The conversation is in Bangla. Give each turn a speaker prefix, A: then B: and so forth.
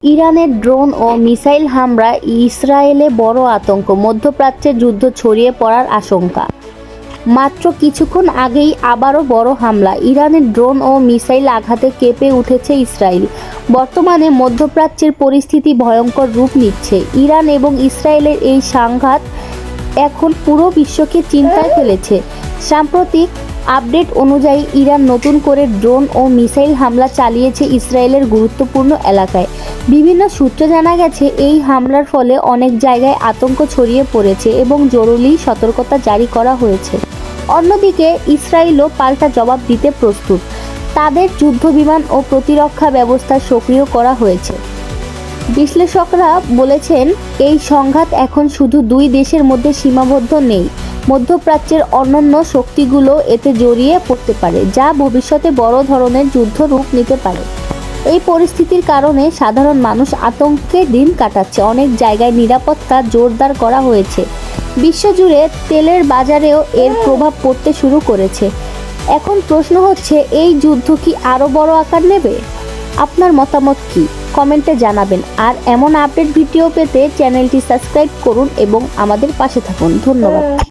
A: ইরানের ড্রোন ও মিসাইল হামলা ইসরায়েলে বড় আতঙ্ক, মধ্যপ্রাচ্যে যুদ্ধ ছড়িয়ে পড়ার আশঙ্কা। মাত্র কিছুক্ষণ আগেই আবারও বড় হামলা, ইরানের ড্রোন ও মিসাইল আঘাতে কেঁপে উঠেছে ইসরায়েল। বর্তমানে মধ্যপ্রাচ্যের পরিস্থিতি ভয়ঙ্কর রূপ নিচ্ছে। ইরান এবং ইসরায়েলের এই সংঘাত এখন পুরো বিশ্বকে চিন্তায় ফেলেছে। সাম্প্রতিক আপডেট অনুযায়ী ইরান নতুন করে ড্রোন ও মিসাইল হামলা চালিয়েছে ইসরায়েলের গুরুত্বপূর্ণ এলাকায়। বিভিন্ন সূত্রে জানা গেছে, এই হামলার ফলে অনেক জায়গায় আতঙ্ক ছড়িয়ে পড়েছে এবং জরুরি সতর্কতা জারি করা হয়েছে। অন্যদিকে ইসরায়েলও পাল্টা জবাব দিতে প্রস্তুত। তাদের যুদ্ধবিমান ও প্রতিরক্ষা ব্যবস্থা সক্রিয় করা হয়েছে। বিশ্লেষকরা বলেছেন, এই সংঘাত এখন শুধু দুই দেশের মধ্যে সীমাবদ্ধ নেই। মধ্যপ্রাচ্যের অন্যান্য শক্তিগুলো এতে জড়িয়ে পড়তে পারে, যা ভবিষ্যতে বড় ধরনের যুদ্ধ রূপ নিতে পারে। এই পরিস্থিতির কারণে সাধারণ মানুষ আতঙ্কে দিন কাটাচ্ছে। অনেক জায়গায় নিরাপত্তা জোরদার করা হয়েছে। বিশ্বজুড়ে তেলের বাজারেও এর প্রভাব পড়তে শুরু করেছে। এখন প্রশ্ন হচ্ছে, এই যুদ্ধ কি আরও বড় আকার নেবে? আপনার মতামত কি? কমেন্টে জানাবেন। আর এমন আপডেট ভিডিও পেতে চ্যানেলটি সাবস্ক্রাইব করুন এবং আমাদের পাশে থাকুন। ধন্যবাদ।